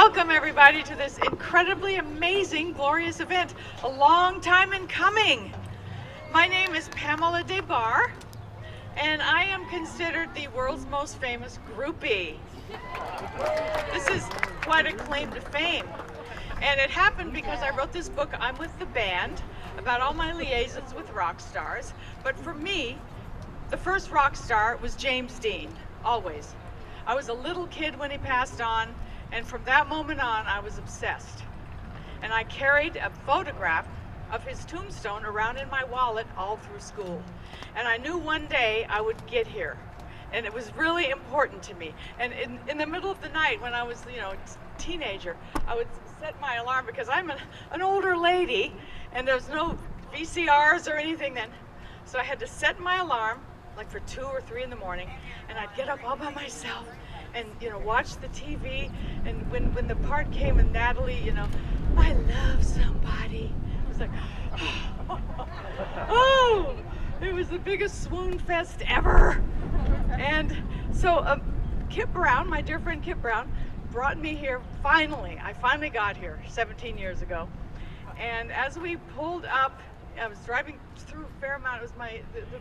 Welcome everybody to this incredibly amazing, glorious event. A long time in coming. My name is Pamela Des Barres, and I am considered the world's most famous groupie. This is quite a claim to fame. And it happened because I wrote this book, I'm With the Band, about all my liaisons with rock stars. But for me, the first rock star was James Dean, always. I was a little kid when he passed on, and from that moment on, I was obsessed. And I carried a photograph of his tombstone around in my wallet all through school. And I knew one day I would get here. And it was really important to me. And in the middle of the night when I was, a teenager, I would set my alarm because I'm an older lady and there's no VCRs or anything then. So I had to set my alarm like for 2 or 3 in the morning, and I'd get up all by myself and watch the TV. And when the part came with Natalie, I love somebody, I was like, oh, it was the biggest swoon fest ever. And so Kip Brown, my dear friend Kip Brown, brought me here finally. I finally got here 17 years ago. And as we pulled up, I was driving through Fairmount. It was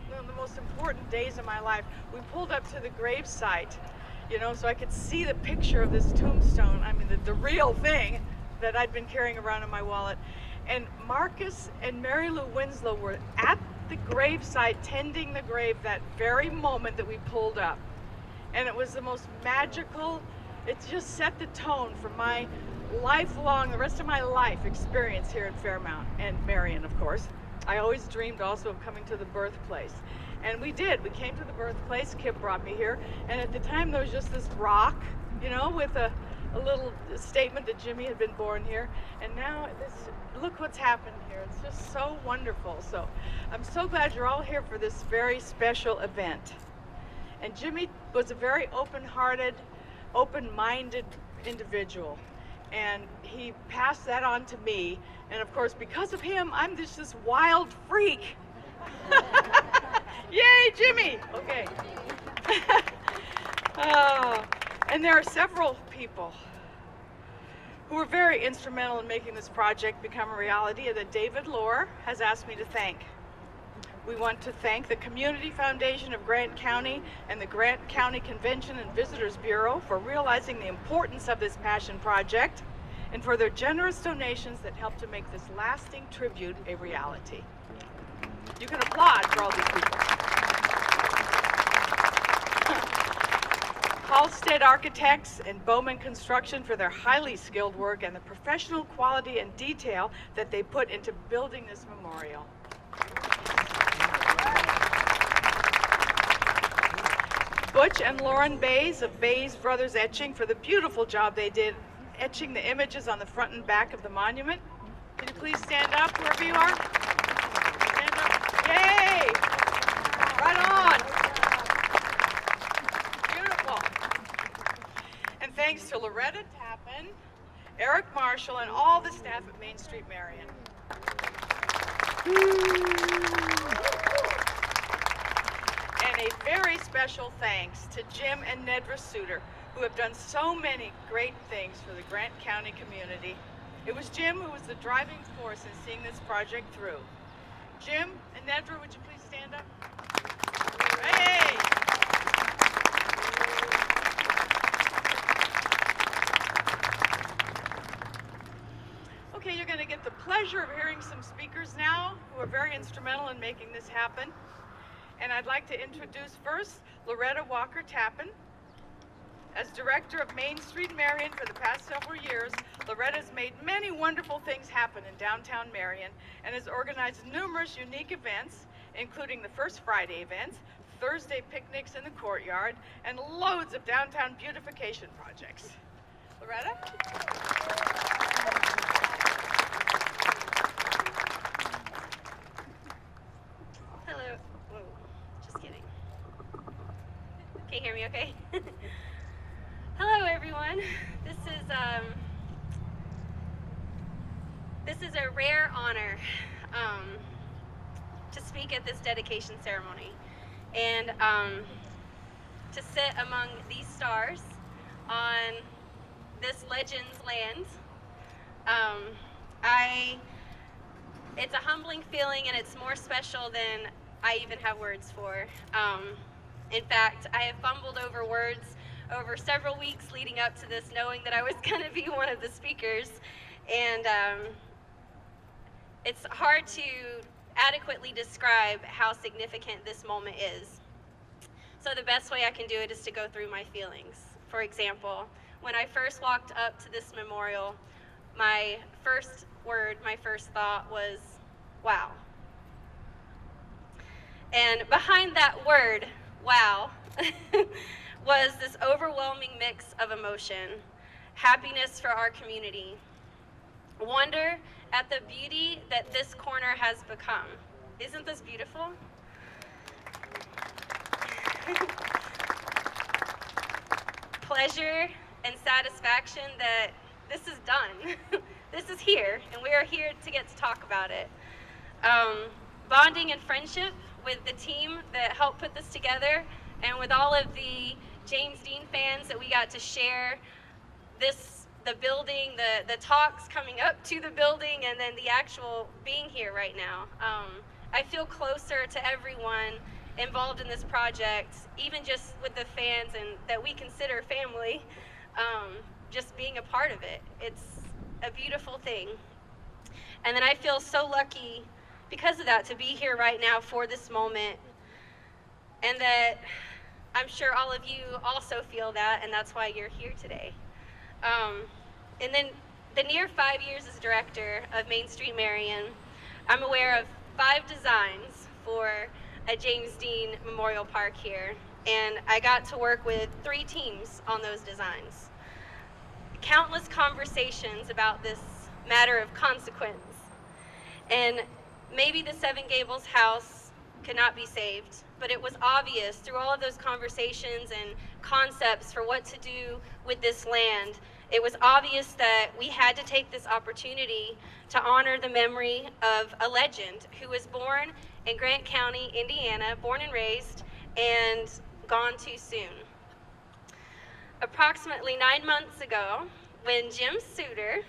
one of the most important days of my life. We pulled up to the grave site, so I could see the picture of this tombstone. I mean, the real thing that I'd been carrying around in my wallet. And Marcus and Mary Lou Winslow were at the grave site tending the grave that very moment that we pulled up. And it was the most magical, it just set the tone for my lifelong, the rest of my life experience here at Fairmount and Marion, of course. I always dreamed also of coming to the Birthplace. And we did. We came to the Birthplace. Kip brought me here. And at the time, there was just this rock, with a little statement that Jimmy had been born here. And now, look what's happened here. It's just so wonderful. So I'm so glad you're all here for this very special event. And Jimmy was a very open-hearted, open-minded individual. And he passed that on to me. And of course, because of him, I'm just this wild freak. Yay, Jimmy! Okay. And there are several people who were very instrumental in making this project become a reality that David Loehr has asked me to thank. We want to thank the Community Foundation of Grant County and the Grant County Convention and Visitors Bureau for realizing the importance of this passion project and for their generous donations that help to make this lasting tribute a reality. You can applaud for all these people. Halstead Architects and Bowman Construction for their highly skilled work and the professional quality and detail that they put into building this memorial. Butch and Lauren Bays of Bays Brothers Etching for the beautiful job they did etching the images on the front and back of the monument. Can you please stand up wherever you are? Stand up. Yay! Right on. Beautiful. And thanks to Loretta Tappan, Eric Marshall, and all the staff at Main Street Marion. And a very special thanks to Jim and Nedra Suter, who have done so many great things for the Grant County community. It was Jim who was the driving force in seeing this project through. Jim and Nedra, would you please stand up? Hey! Okay, you're going to get the pleasure of hearing some speakers now who are very instrumental in making this happen. And I'd like to introduce first Loretta Walker Tappan. As director of Main Street Marion for the past several years, Loretta has made many wonderful things happen in downtown Marion and has organized numerous unique events, including the First Friday events, Thursday picnics in the courtyard, and loads of downtown beautification projects. Loretta? Hello. Whoa, just kidding. Can you hear me okay? Hello everyone. This is a rare honor to speak at this dedication ceremony and to sit among these stars on this legend's land. It's a humbling feeling, and it's more special than I even have words for. In fact, I have fumbled over words over several weeks leading up to this, knowing that I was going to be one of the speakers. And it's hard to adequately describe how significant this moment is. So the best way I can do it is to go through my feelings. For example, when I first walked up to this memorial, my first word, my first thought was, wow. And behind that word, wow, was this overwhelming mix of emotion: happiness for our community, wonder at the beauty that this corner has become. Isn't this beautiful? Pleasure and satisfaction that this is done. This is here, and we are here to get to talk about it. Bonding and friendship with the team that helped put this together, and with all of the James Dean fans that we got to share the building, the talks coming up to the building, and then the actual being here right now. I feel closer to everyone involved in this project, even just with the fans and that we consider family, just being a part of it. It's a beautiful thing. And then I feel so lucky because of that to be here right now for this moment, and that I'm sure all of you also feel that, and that's why you're here today. And then the near 5 years as director of Main Street Marion, I'm aware of 5 designs for a James Dean Memorial Park here, and I got to work with 3 teams on those designs. Countless conversations about this matter of consequence, and maybe the Seven Gables house could not be saved, but it was obvious through all of those conversations and concepts for what to do with this land. It was obvious that we had to take this opportunity to honor the memory of a legend who was born in Grant County, Indiana, born and raised, and gone too soon. Approximately 9 months ago, when Jim Suter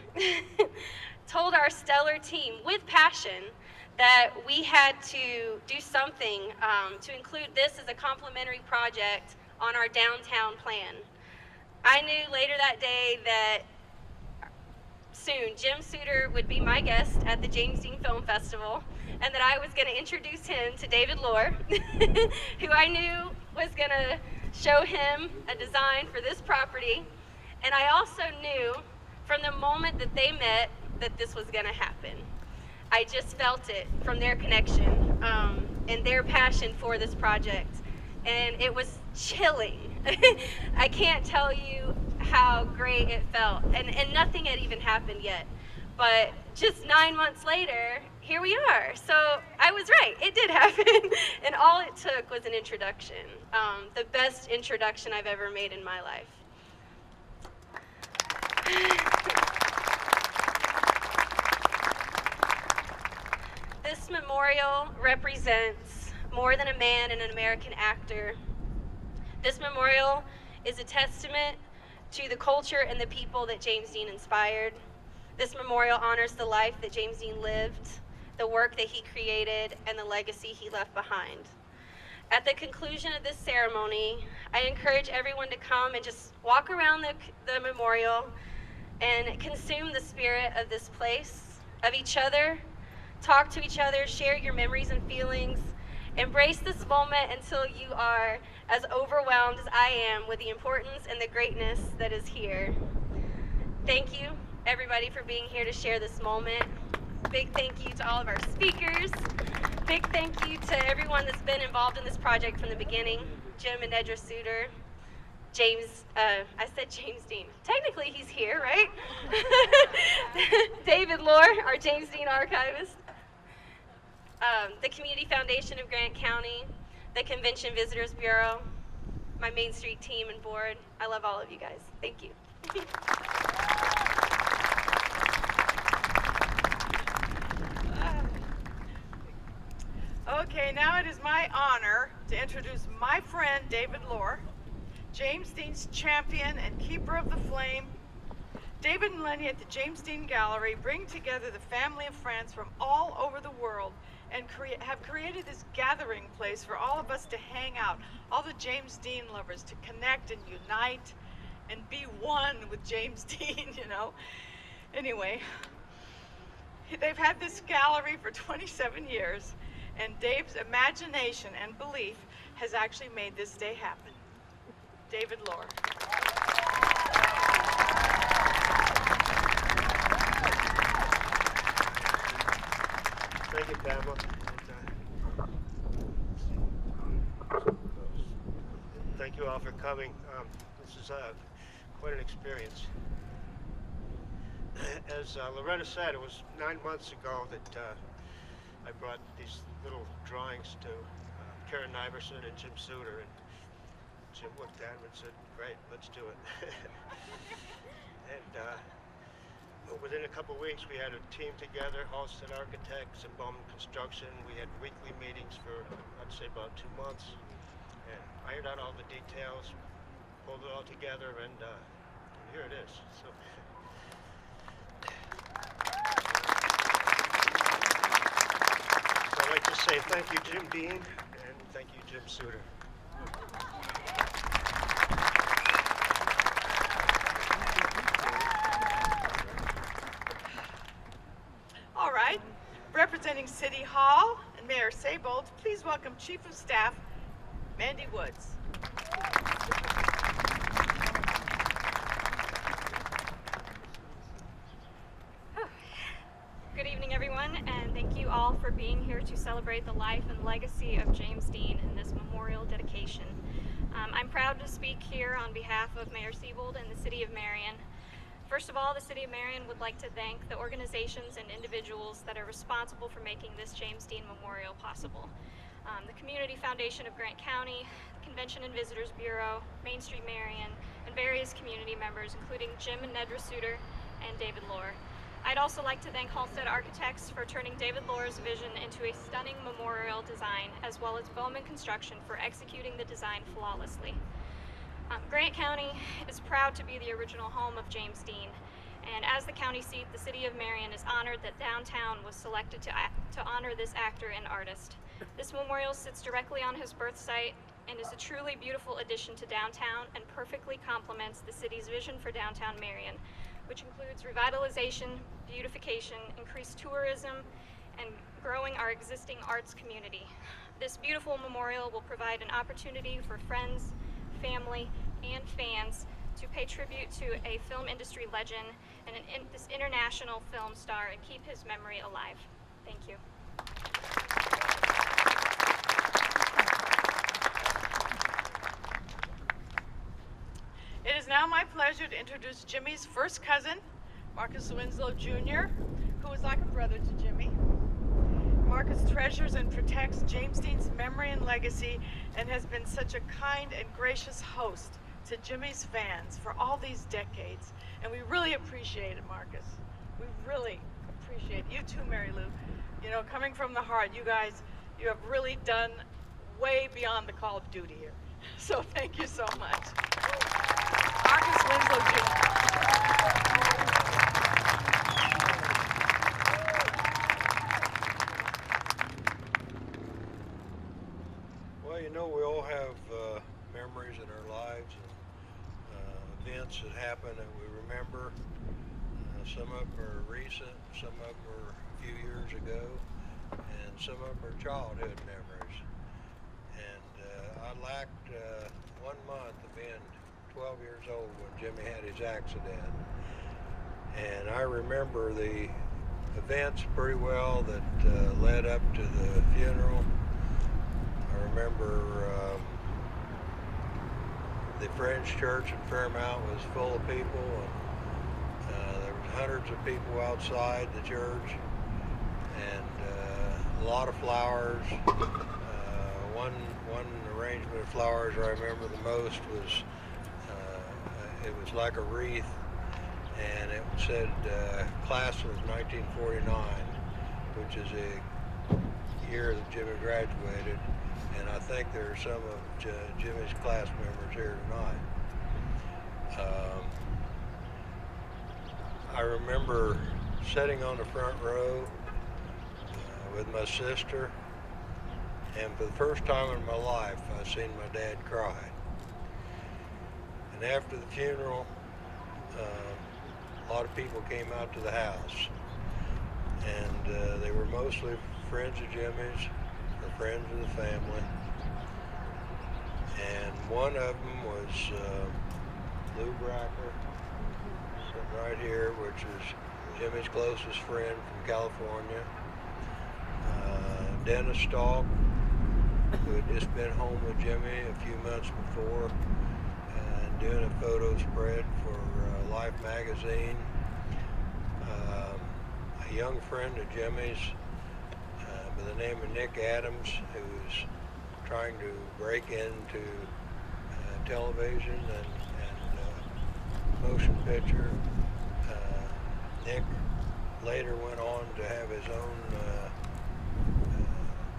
told our stellar team with passion that we had to do something to include this as a complimentary project on our downtown plan, I knew later that day that soon Jim Suter would be my guest at the James Dean Film Festival, and that I was going to introduce him to David Loehr, who I knew was going to show him a design for this property. And I also knew from the moment that they met that this was going to happen. I just felt it from their connection and their passion for this project. And it was chilling. I can't tell you how great it felt. And nothing had even happened yet. But just 9 months later, here we are. So I was right, it did happen. And all it took was an introduction. The best introduction I've ever made in my life. This memorial represents more than a man and an American actor. This memorial is a testament to the culture and the people that James Dean inspired. This memorial honors the life that James Dean lived, the work that he created, and the legacy he left behind. At the conclusion of this ceremony, I encourage everyone to come and just walk around the memorial and consume the spirit of this place, of each other, talk to each other, share your memories and feelings. Embrace this moment until you are as overwhelmed as I am with the importance and the greatness that is here. Thank you, everybody, for being here to share this moment. Big thank you to all of our speakers. Big thank you to everyone that's been involved in this project from the beginning. Jim and Nedra Suter, James, I said James Dean. Technically he's here, right? David Loehr, our James Dean archivist. The Community Foundation of Grant County, the Convention Visitors Bureau, my Main Street team and board. I love all of you guys. Thank you. Okay, now it is my honor to introduce my friend David Loehr, James Dean's champion and keeper of the flame, David and Lenny at the James Dean Gallery bring together the family of France from all over the world and have created this gathering place for all of us to hang out, all the James Dean lovers to connect and unite and be one with James Dean, you know. Anyway, they've had this gallery for 27 years, and Dave's imagination and belief has actually made this day happen. David Loehr. Thank you, Pamela. Thank you all for coming. This is quite an experience. As Loretta said, it was 9 months ago that I brought these little drawings to Karen Iverson and Jim Suter, and Jim looked at them and said, "Great, let's do it." And within a couple of weeks, we had a team together, Halstead Architects and Bowman Construction. We had weekly meetings for, I'd say, about 2 months, and ironed out all the details, pulled it all together, and here it is. So. So I'd like to say thank you, Jim Dean, and thank you, Jim Suter. All right, representing City Hall and Mayor Seybold, please welcome Chief of Staff, Mandy Woods. Good evening, everyone, and thank you all for being here to celebrate the life and legacy of James Dean in this memorial dedication. I'm proud to speak here on behalf of Mayor Seybold and the City of Marion. First of all, the City of Marion would like to thank the organizations and individuals that are responsible for making this James Dean Memorial possible. The Community Foundation of Grant County, the Convention and Visitors Bureau, Main Street Marion, and various community members, including Jim and Nedra Suter and David Loehr. I'd also like to thank Halstead Architects for turning David Loehr's vision into a stunning memorial design, as well as Bowman Construction for executing the design flawlessly. Grant County is proud to be the original home of James Dean, and as the county seat, the City of Marion is honored that downtown was selected to honor this actor and artist. This memorial sits directly on his birth site and is a truly beautiful addition to downtown and perfectly complements the city's vision for downtown Marion, which includes revitalization, beautification, increased tourism, and growing our existing arts community. This beautiful memorial will provide an opportunity for friends, family, and fans to pay tribute to a film industry legend and this international film star and keep his memory alive. Thank you. It is now my pleasure to introduce Jimmy's first cousin, Marcus Winslow Jr., who is like a brother to Jimmy. Marcus treasures and protects James Dean's memory and legacy and has been such a kind and gracious host to Jimmy's fans for all these decades. And we really appreciate it, Marcus. We really appreciate it. You too, Mary Lou. You know, coming from the heart, you guys, you have really done way beyond the call of duty here. So thank you so much. Marcus Winslow Jr. Well, you know, we all have memories in our lives and events that happen that we remember. Some of them are recent, some of them are a few years ago, and some of them are childhood memories. And I lacked 1 month of being 12 years old when Jimmy had his accident. And I remember the events pretty well that led up to the funeral. I remember the Friends Church in Fairmount was full of people, and there was hundreds of people outside the church, and a lot of flowers. One arrangement of flowers I remember the most was it was like a wreath, and it said class of 1949, which is a year that Jimmy graduated. And I think there are some of Jimmy's class members here tonight. I remember sitting on the front row with my sister, and for the first time in my life, I seen my dad cry. And after the funeral, a lot of people came out to the house, and they were mostly friends of Jimmy's or friends of the family. And one of them was Lou Bracker, sitting right here, which is Jimmy's closest friend from California. Dennis Stalk, who had just been home with Jimmy a few months before, doing a photo spread for Life magazine. A young friend of Jimmy's by the name of Nick Adams, who was trying to break into television and motion picture. Nick later went on to have his own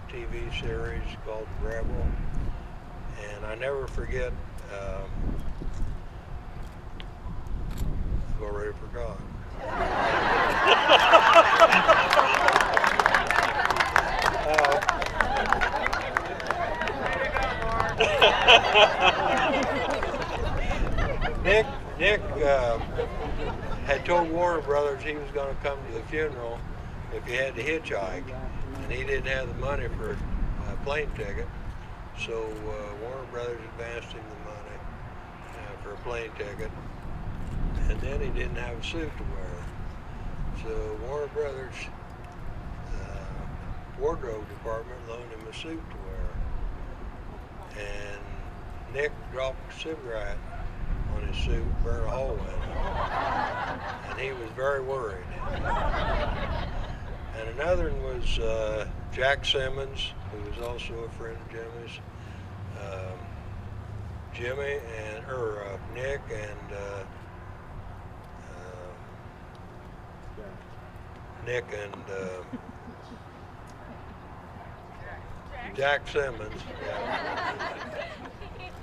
TV series called Rebel, and I never forget. I've already forgot. Nick had told Warner Brothers he was going to come to the funeral if he had to hitchhike, and he didn't have the money for a plane ticket, so Warner Brothers advanced him the money for a plane ticket, and then he didn't have a suit to wear. So Warner Brothers wardrobe department loaned him a suit to wear, and Nick dropped a cigarette on his suit, burned a hole in it, and he was very worried. And another one was Jack Simmons, who was also a friend of Jimmy's. Nick and Jack Simmons. Yeah.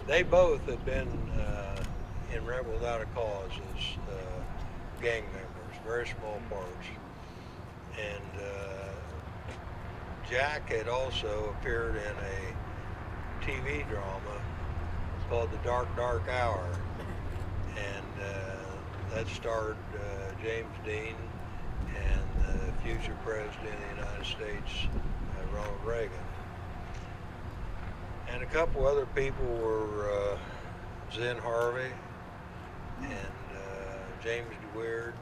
They both had been in Rebel Without a Cause as gang members, very small parts. And Jack had also appeared in a TV drama called The Dark, Dark Hour, and that starred James Dean and the future President of the United States, Ronald Reagan. And a couple other people were Zen Harvey and James Loehr.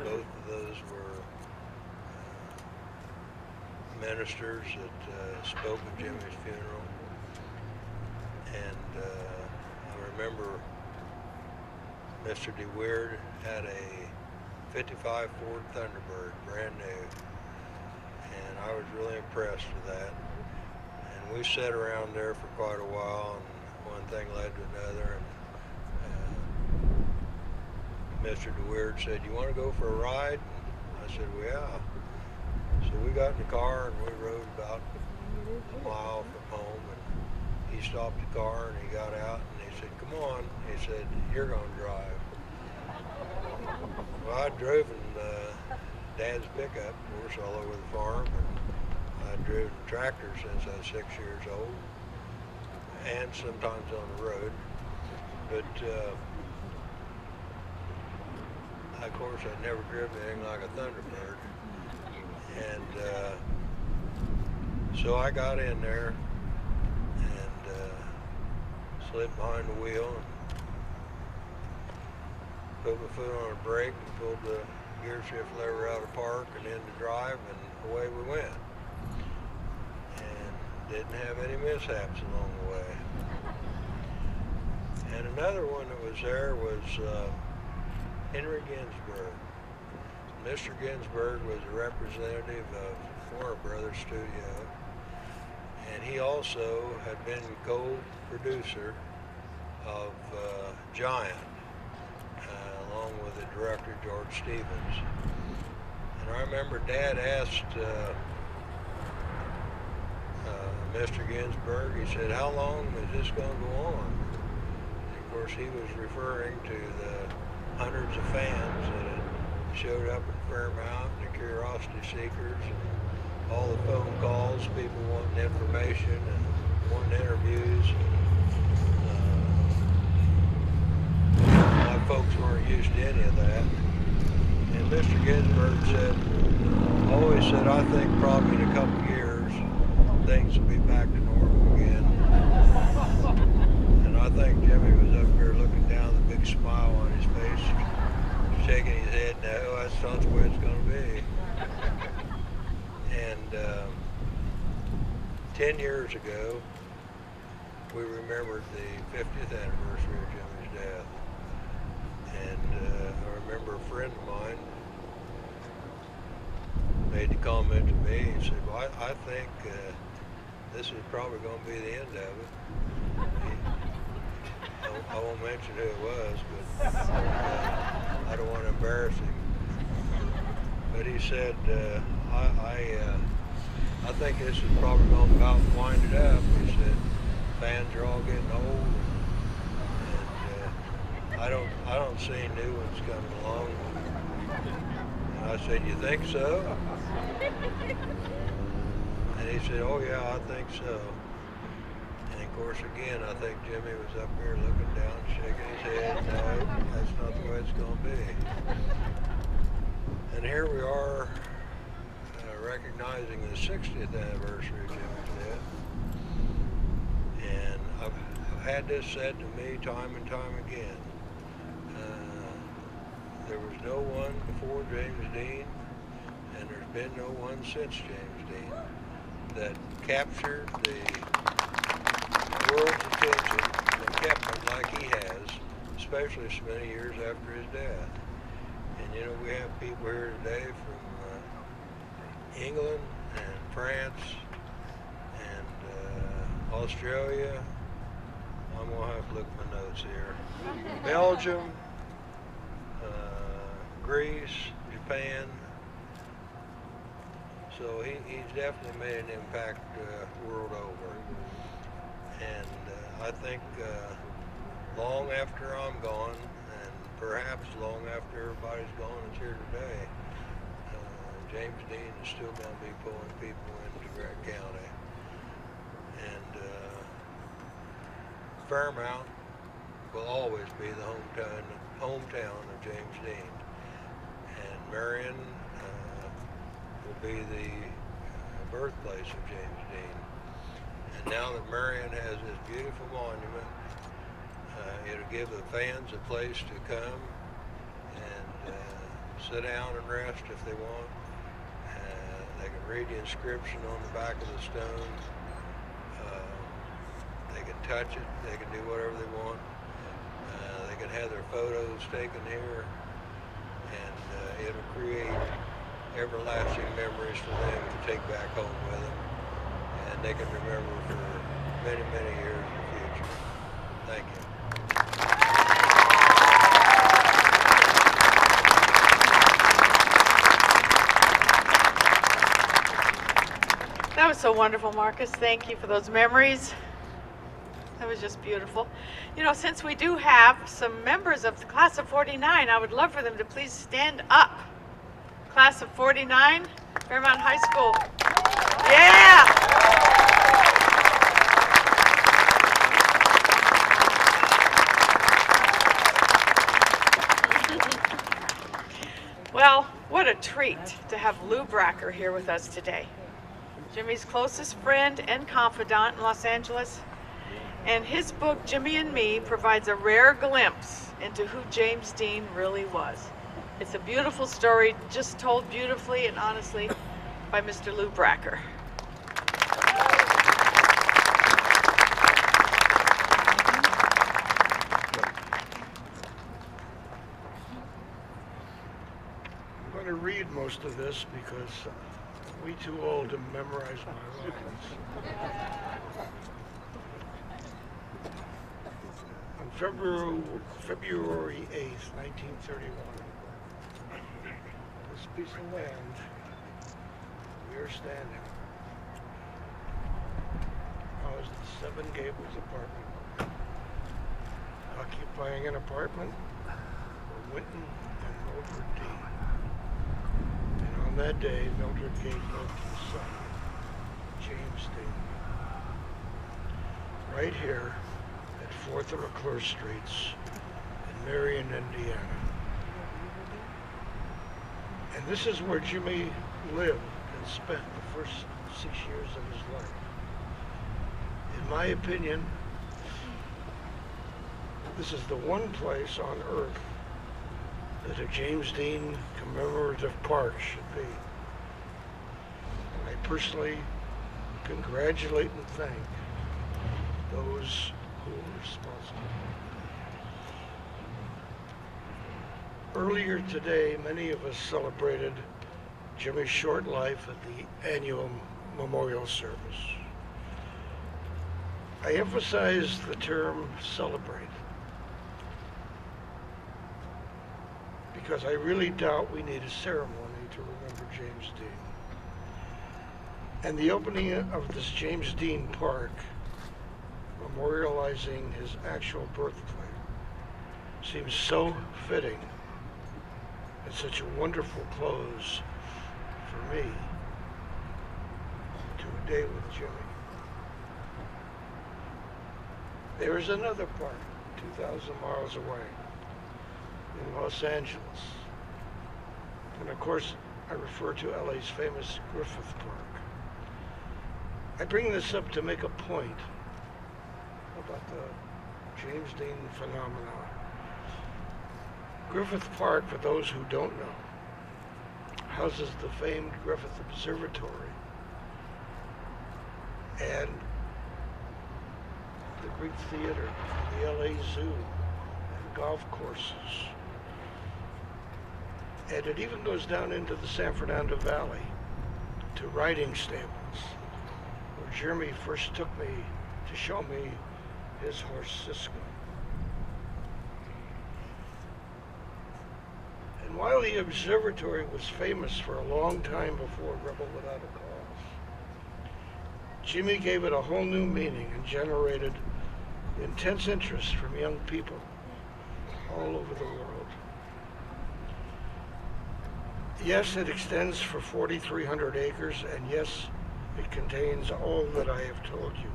Both of those were ministers that spoke at Jimmy's funeral. And I remember Mr. Loehr had a 55 Ford Thunderbird, brand new, and I was really impressed with that. And we sat around there for quite a while, and one thing led to another, and Mr. Loehr said, "You want to go for a ride?" And I said, "Well, yeah." So we got in the car and we rode about a mile from home, and he stopped the car and he got out and he said, "Come on." He said, "You're going to drive." Well, I'd driven Dad's pickup, of course, all over the farm, and I'd driven tractors since I was 6 years old, and sometimes on the road. But of course, I'd never driven anything like a Thunderbird. And so I got in there and slid behind the wheel and put my foot on a brake and pulled the gear shift lever out of park and into drive, and away we went. And didn't have any mishaps along the way. And another one that was there was Henry Ginsberg. Mr. Ginsberg was a representative of Warner Brothers Studio, and he also had been co-producer of Giant, along with the director George Stevens. And I remember Dad asked Mr. Ginsberg, he said, "How long is this going to go on?" And of course, he was referring to the hundreds of fans that had showed up in Fairmount, the curiosity seekers, and all the phone calls, people wanting information and wanting interviews. My folks weren't used to any of that. And Mr. Ginsburg always said, I think probably in a couple of years, things will be back to normal again. And I think Jimmy was up there looking down with a big smile on his face, shaking his head, no, that's not the way it's going to be. And 10 years ago, we remembered the 50th anniversary of Jimmy's death. And I remember a friend of mine made the comment to me, he said, well, I think this is probably going to be the end of it. I won't mention who it was, but I don't want to embarrass him. But he said, I think this is probably going to about wind it up. He said, fans are all getting old, and I don't see new ones coming along. And I said, you think so? And he said, oh yeah, I think so. And of course, again, I think Jimmy was up there looking down, shaking his head. No, that's not the way it's going to be. And here we are, recognizing the 60th anniversary of Jimmy's death. And I've had this said to me time and time again. There was no one before James Dean, and there's been no one since James Dean that captured the world's attention and kept it like he has, especially so many years after his death. And you know, we have people here today from England and France and Australia. I'm gonna have to look at my notes here. Belgium, Greece, Japan. So he's definitely made an impact world over. And I think long after I'm gone, and perhaps long after everybody's gone that's here today, James Dean is still going to be pulling people into Grant County. And Fairmount will always be the hometown of James Dean. And Marion will be the birthplace of James Dean. And now that Marion has this beautiful monument, it'll give the fans a place to come and sit down and rest if they want. They can read the inscription on the back of the stone. They can touch it. They can do whatever they want. They can have their photos taken here, and it'll create everlasting memories for them to take back home with them, and they can remember for many, many years in the future. Thank you. That was so wonderful, Marcus. Thank you for those memories. That was just beautiful. You know, since we do have some members of the class of 49, I would love for them to please stand up. Class of 49, Fairmount High School. Yeah! Well, what a treat to have Lou Bracker here with us today. Jimmy's closest friend and confidant in Los Angeles. And his book, Jimmy and Me, provides a rare glimpse into who James Dean really was. It's a beautiful story, just told beautifully and honestly by Mr. Lou Bracker. I'm going to read most of this because I'm way too old to memorize my lines. On February 8th, 1931, this piece of land we are standing housed the Seven Gables apartment, occupying an apartment for Winton and Mildred Dean. On that day, Mildred gave birth to a son, James Dean, right here at 4th and McClure Streets in Marion, Indiana. And this is where Jimmy lived and spent the first 6 years of his life. In my opinion, this is the one place on earth that a James Dean commemorative park should be. And I personally congratulate and thank those who were responsible. Earlier today, many of us celebrated Jimmy's short life at the annual memorial service. I emphasize the term celebrate because I really doubt we need a ceremony to remember James Dean. And the opening of this James Dean Park, memorializing his actual birthplace, seems so fitting and such a wonderful close for me to a day with Jimmy. There is another park 2,000 miles away in Los Angeles. And of course, I refer to LA's famous Griffith Park. I bring this up to make a point about the James Dean phenomenon. Griffith Park, for those who don't know, houses the famed Griffith Observatory and the Greek Theater, the LA Zoo, and golf courses. And it even goes down into the San Fernando Valley to riding stables, where Jeremy first took me to show me his horse Cisco. And while the observatory was famous for a long time before Rebel Without a Cause, Jimmy gave it a whole new meaning and generated intense interest from young people all over the world. Yes, it extends for 4,300 acres, and yes, it contains all that I have told you.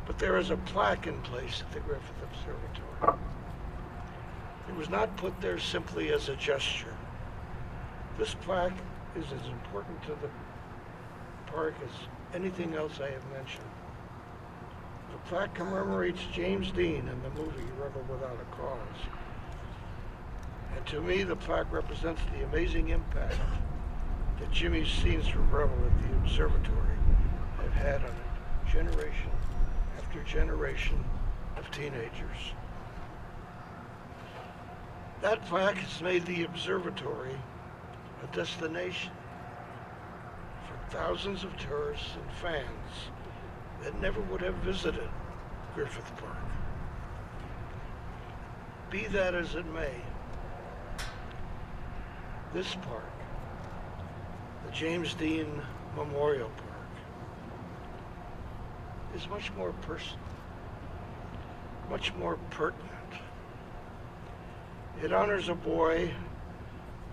But there is a plaque in place at the Griffith Observatory. It was not put there simply as a gesture. This plaque is as important to the park as anything else I have mentioned. The plaque commemorates James Dean in the movie Rebel Without a Cause. And to me, the plaque represents the amazing impact that Jimmy's scenes from Rebel at the observatory have had on generation after generation of teenagers. That plaque has made the observatory a destination for thousands of tourists and fans that never would have visited Griffith Park. Be that as it may, this park, the James Dean Memorial Park, is much more personal, much more pertinent. It honors a boy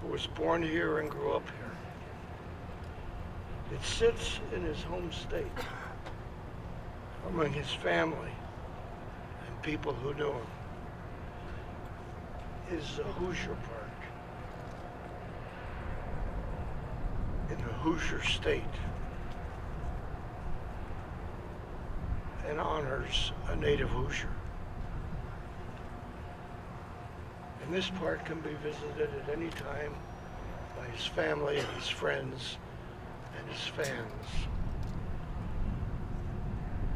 who was born here and grew up here. It sits in his home state, among his family and people who knew him. It is a Hoosier Park in the Hoosier state and honors a native Hoosier. And this park can be visited at any time by his family and his friends and his fans.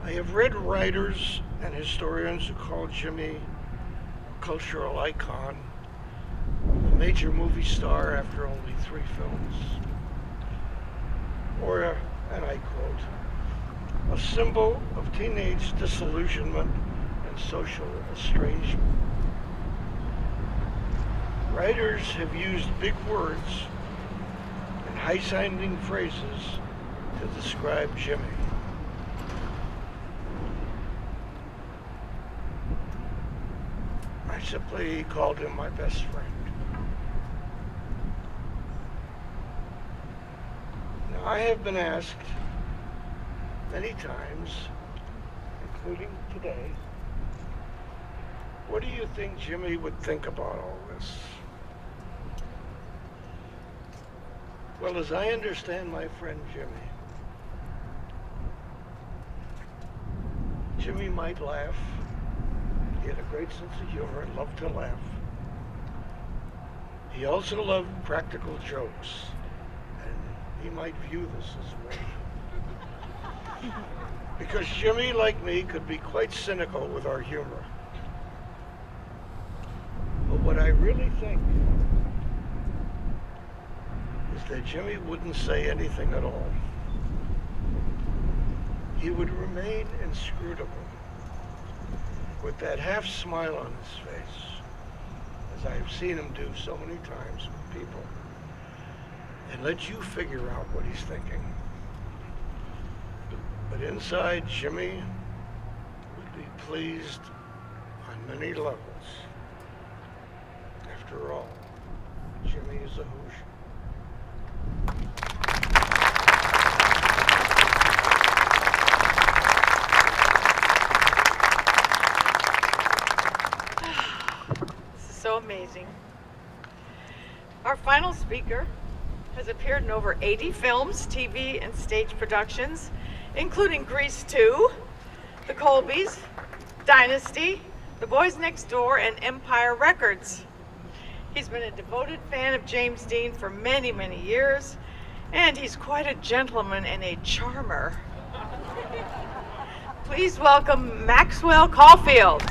I have read writers and historians who call Jimmy a cultural icon, a major movie star after only 3 films, or, and I quote, a symbol of teenage disillusionment and social estrangement. Writers have used big words and high-sounding phrases to describe Jimmy. I simply called him my best friend. I have been asked many times, including today, what do you think Jimmy would think about all this? Well, as I understand my friend Jimmy might laugh. He had a great sense of humor and loved to laugh. He also loved practical jokes, and he might view this as one. Because Jimmy, like me, could be quite cynical with our humor. But what I really think is that Jimmy wouldn't say anything at all. He would remain inscrutable with that half smile on his face, as I've seen him do so many times with people, and let you figure out what he's thinking. But inside, Jimmy would be pleased on many levels. After all, Jimmy is a Hoosier. So amazing. Our final speaker has appeared in over 80 films, TV, and stage productions, including Grease 2, The Colbys, Dynasty, The Boys Next Door, and Empire Records. He's been a devoted fan of James Dean for many, many years, and he's quite a gentleman and a charmer. Please welcome Maxwell Caulfield.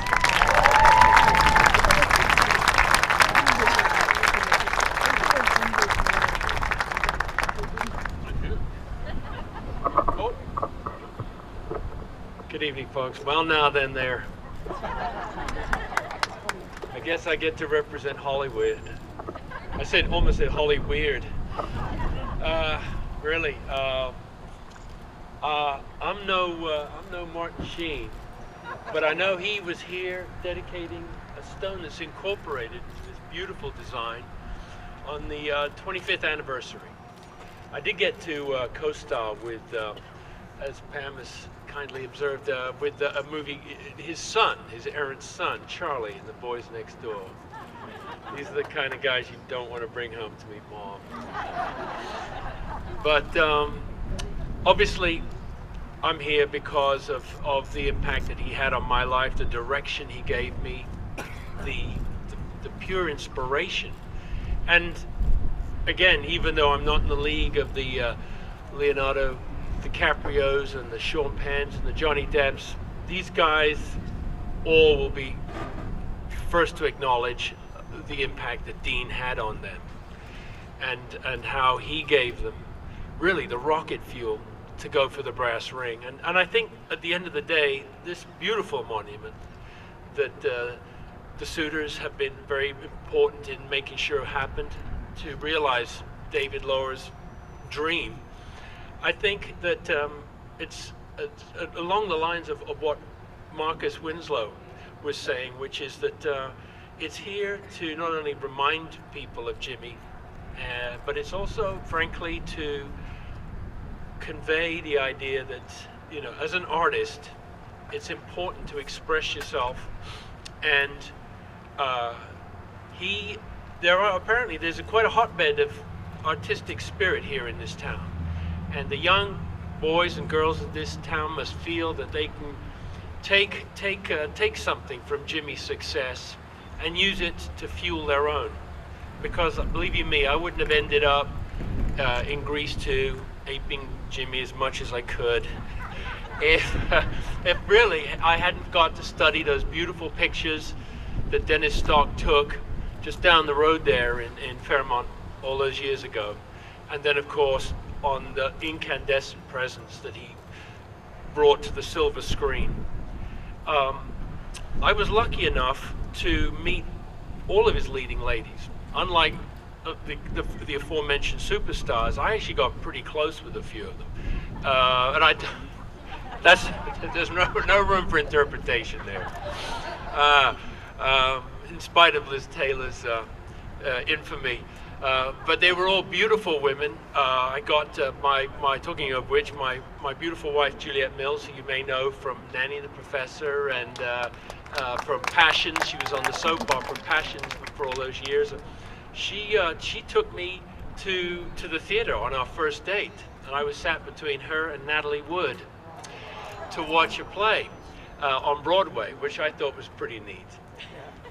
Good evening, folks. Well, now then there. I guess I get to represent Hollywood. I almost said Hollyweird. Really. I'm no Martin Sheen, but I know he was here dedicating a stone that's incorporated into this beautiful design on the 25th anniversary. I did get to co-star with, as Pam has kindly observed, with a movie, his son, his errant son, Charlie, in The Boys Next Door. These are the kind of guys you don't want to bring home to meet mom. But obviously, I'm here because of the impact that he had on my life, the direction he gave me, the pure inspiration. And again, even though I'm not in the league of the Leonardo DiCaprios and the Sean Penns and the Johnny Depps, these guys all will be first to acknowledge the impact that Dean had on them, and how he gave them really the rocket fuel to go for the brass ring. And I think at the end of the day, this beautiful monument that the suitors have been very important in making sure happened to realize David Loehr's dream. I think that it's along the lines of what Marcus Winslow was saying, which is that it's here to not only remind people of Jimmy, but it's also, frankly, to convey the idea that, you know, as an artist, it's important to express yourself. And there's quite a hotbed of artistic spirit here in this town. And the young boys and girls of this town must feel that they can take something from Jimmy's success and use it to fuel their own. Because believe you me, I wouldn't have ended up in Grease 2 aping Jimmy as much as I could if really I hadn't got to study those beautiful pictures that Dennis Stock took just down the road there in Fairmont all those years ago. And then, of course, on the incandescent presence that he brought to the silver screen. I was lucky enough to meet all of his leading ladies. Unlike the aforementioned superstars, I actually got pretty close with a few of them. There's no room for interpretation there. In spite of Liz Taylor's infamy. But they were all beautiful women. I got talking of which, my beautiful wife Juliet Mills, who you may know from Nanny the Professor and from Passions. She was on the soap opera Passions for all those years. She took me to the theater on our first date, and I was sat between her and Natalie Wood to watch a play on Broadway, which I thought was pretty neat.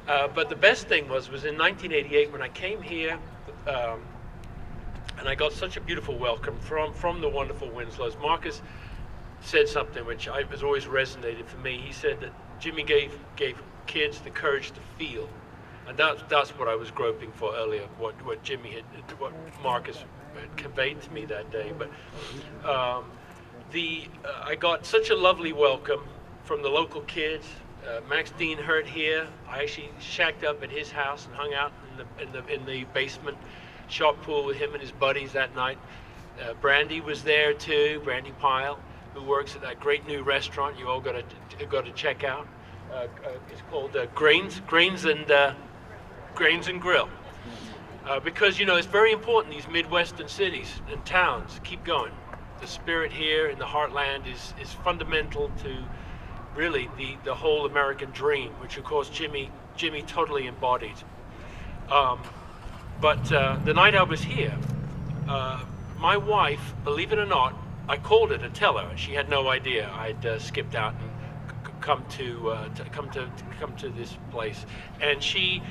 But the best thing was in 1988 when I came here, and I got such a beautiful welcome from the wonderful Winslows. Marcus said something which has always resonated for me. He said that Jimmy gave kids the courage to feel, and that's what I was groping for earlier. What Marcus had conveyed to me that day. But I got such a lovely welcome from the local kids. Max Dean heard here. I actually shacked up at his house and hung out in the basement shot pool with him and his buddies that night. Brandy was there too, Brandy Pyle, who works at that great new restaurant you all got to check out. It's called Grains and Grill. Because it's very important, these Midwestern cities and towns keep going. The spirit here in the heartland is fundamental to really the whole American dream, which of course Jimmy totally embodied. But the night I was here, my wife, believe it or not, I called her to tell her. She had no idea I'd skipped out and come to this place. And she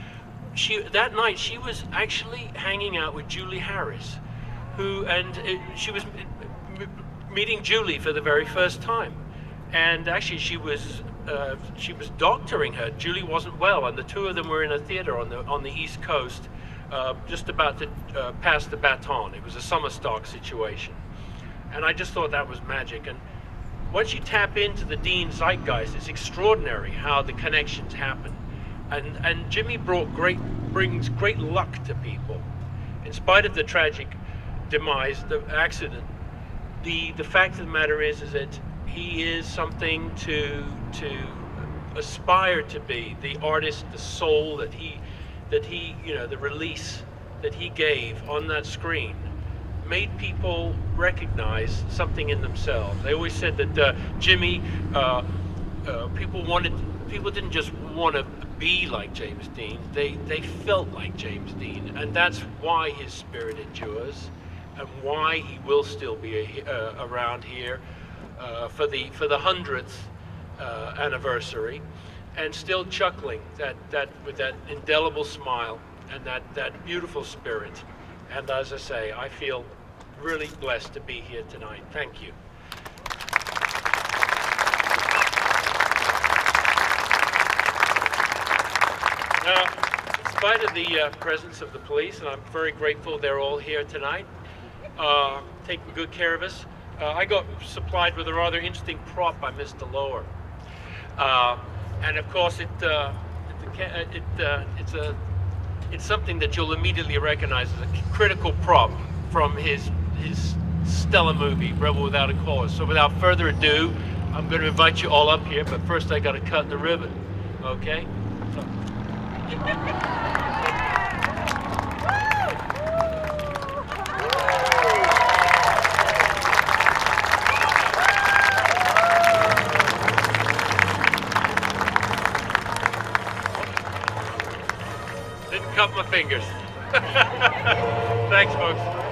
that night she was actually hanging out with Julie Harris, she was meeting Julie for the very first time. And actually, she was doctoring her. Julie wasn't well, and the two of them were in a theater on the East Coast, just about to pass the baton. It was a summer stock situation, and I just thought that was magic. And once you tap into the Dean zeitgeist, it's extraordinary how the connections happen. And Jimmy brings great luck to people, in spite of the tragic demise, the accident. The fact of the matter is that he is something to aspire to be, the artist, the soul that he, the release that he gave on that screen made people recognize something in themselves. They always said that Jimmy, people didn't just want to be like James Dean, they felt like James Dean, and that's why his spirit endures and why he will still be around here for the 100th anniversary, and still chuckling with that indelible smile and that beautiful spirit. And as I say, I feel really blessed to be here tonight. Thank you. Now, in spite of the presence of the police, and I'm very grateful they're all here tonight, taking good care of us, I got supplied with a rather interesting prop by Mr. Loehr, and of course it's something that you'll immediately recognize as a critical prop from his stellar movie Rebel Without a Cause. So without further ado, I'm going to invite you all up here, but first I got to cut the ribbon. Okay? So. Cut my fingers. Thanks, folks.